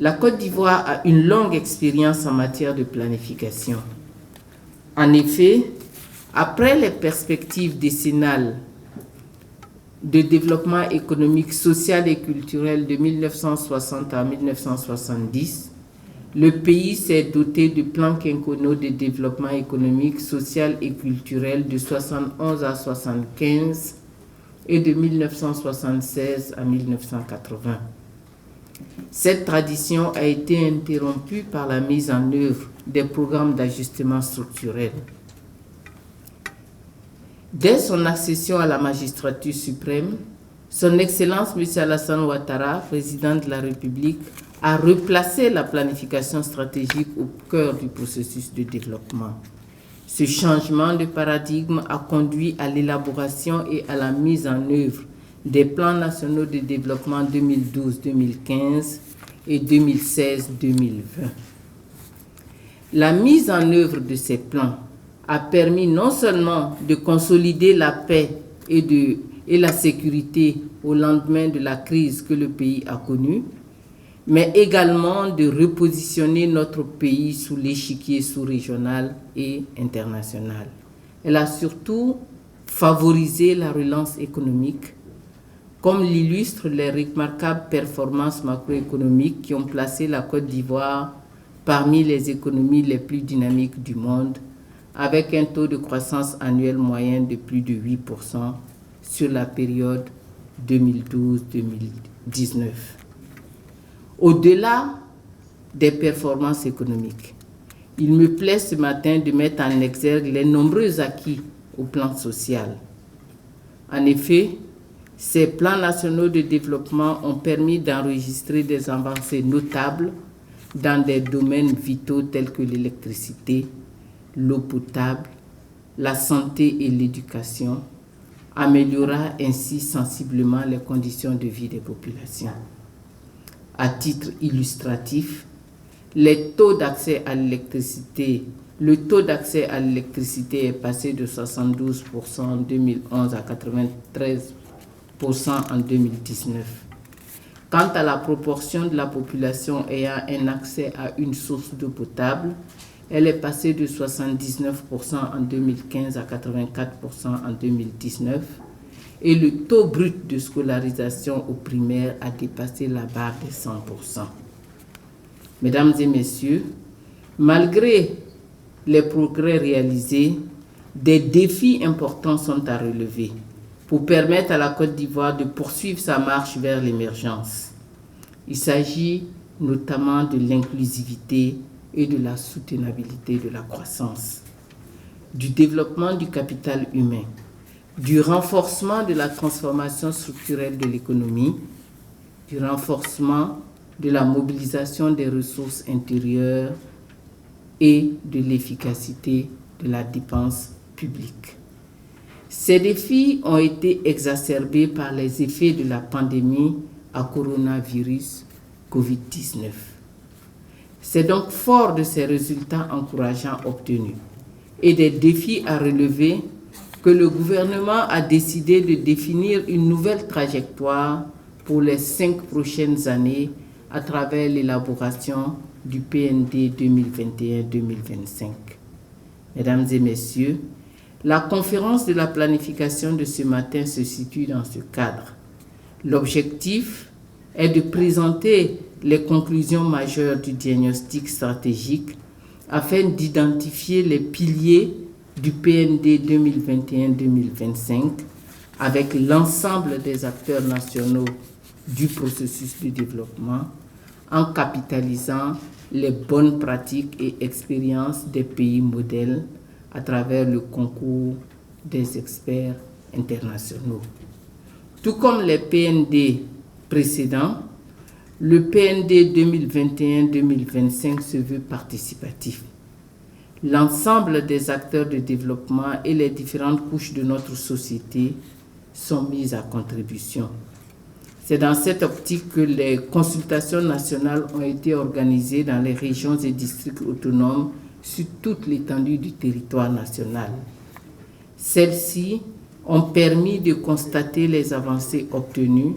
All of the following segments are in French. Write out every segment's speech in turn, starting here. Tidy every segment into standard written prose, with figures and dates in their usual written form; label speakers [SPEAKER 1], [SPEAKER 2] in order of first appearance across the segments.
[SPEAKER 1] La Côte d'Ivoire a une longue expérience en matière de planification. En effet, après les perspectives décennales de développement économique, social et culturel de 1960 à 1970, le pays s'est doté du plan quinquennal de développement économique, social et culturel de 71 à 75 et de 1976 à 1980. Cette tradition a été interrompue par la mise en œuvre des programmes d'ajustement structurel. Dès son accession à la magistrature suprême, Son Excellence M. Alassane Ouattara, président de la République, a replacé la planification stratégique au cœur du processus de développement. Ce changement de paradigme a conduit à l'élaboration et à la mise en œuvre des plans nationaux de développement 2012-2015 et 2016-2020. La mise en œuvre de ces plans a permis non seulement de consolider la paix et la sécurité au lendemain de la crise que le pays a connue, mais également de repositionner notre pays sous l'échiquier sous-régional et international. Elle a surtout favorisé la relance économique, comme l'illustrent les remarquables performances macroéconomiques qui ont placé la Côte d'Ivoire parmi les économies les plus dynamiques du monde, avec un taux de croissance annuel moyen de plus de 8% sur la période 2012-2019. Au-delà des performances économiques, il me plaît ce matin de mettre en exergue les nombreux acquis au plan social. En effet, ces plans nationaux de développement ont permis d'enregistrer des avancées notables dans des domaines vitaux tels que l'électricité, l'eau potable, la santé et l'éducation, améliorant ainsi sensiblement les conditions de vie des populations. À titre illustratif, le taux d'accès à l'électricité est passé de 72% en 2011 à 93% en 2019. Quant à la proportion de la population ayant un accès à une source d'eau potable, elle est passée de 79% en 2015 à 84% en 2019 et le taux brut de scolarisation au primaire a dépassé la barre des 100%. Mesdames et messieurs, malgré les progrès réalisés, des défis importants sont à relever pour permettre à la Côte d'Ivoire de poursuivre sa marche vers l'émergence. Il s'agit notamment de l'inclusivité et de la soutenabilité de la croissance, du développement du capital humain, du renforcement de la transformation structurelle de l'économie, du renforcement de la mobilisation des ressources intérieures et de l'efficacité de la dépense publique. Ces défis ont été exacerbés par les effets de la pandémie à coronavirus COVID-19. C'est donc fort de ces résultats encourageants obtenus et des défis à relever que le gouvernement a décidé de définir une nouvelle trajectoire pour les 5 prochaines années à travers l'élaboration du PND 2021-2025. Mesdames et messieurs, la conférence de la planification de ce matin se situe dans ce cadre. L'objectif est de présenter les conclusions majeures du diagnostic stratégique afin d'identifier les piliers du PND 2021-2025 avec l'ensemble des acteurs nationaux du processus de développement en capitalisant les bonnes pratiques et expériences des pays modèles à travers le concours des experts internationaux. Tout comme les PND précédents, le PND 2021-2025 se veut participatif. L'ensemble des acteurs de développement et les différentes couches de notre société sont mises à contribution. C'est dans cette optique que les consultations nationales ont été organisées dans les régions et districts autonomes sur toute l'étendue du territoire national. Celles-ci ont permis de constater les avancées obtenues,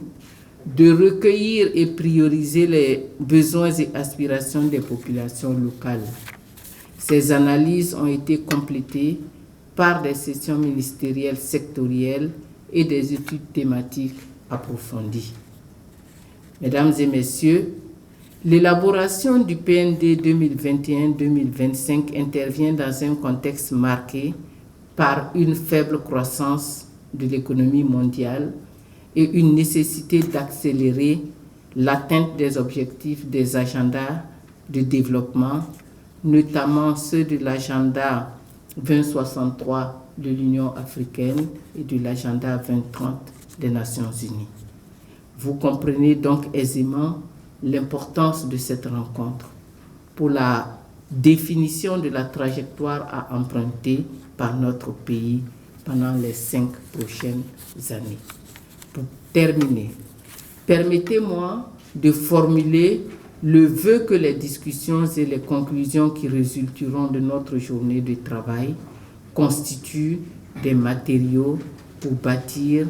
[SPEAKER 1] de recueillir et prioriser les besoins et aspirations des populations locales. Ces analyses ont été complétées par des sessions ministérielles sectorielles et des études thématiques approfondies. Mesdames et messieurs, l'élaboration du PND 2021-2025 intervient dans un contexte marqué par une faible croissance de l'économie mondiale et une nécessité d'accélérer l'atteinte des objectifs des agendas de développement, notamment ceux de l'agenda 2063 de l'Union africaine et de l'agenda 2030 des Nations unies. Vous comprenez donc aisément l'importance de cette rencontre pour la définition de la trajectoire à emprunter par notre pays pendant les 5 prochaines années. Pour terminer, permettez-moi de formuler le vœu que les discussions et les conclusions qui résulteront de notre journée de travail constituent des matériaux pour bâtir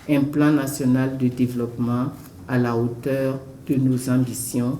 [SPEAKER 1] un plan national de développement à la hauteur de nos ambitions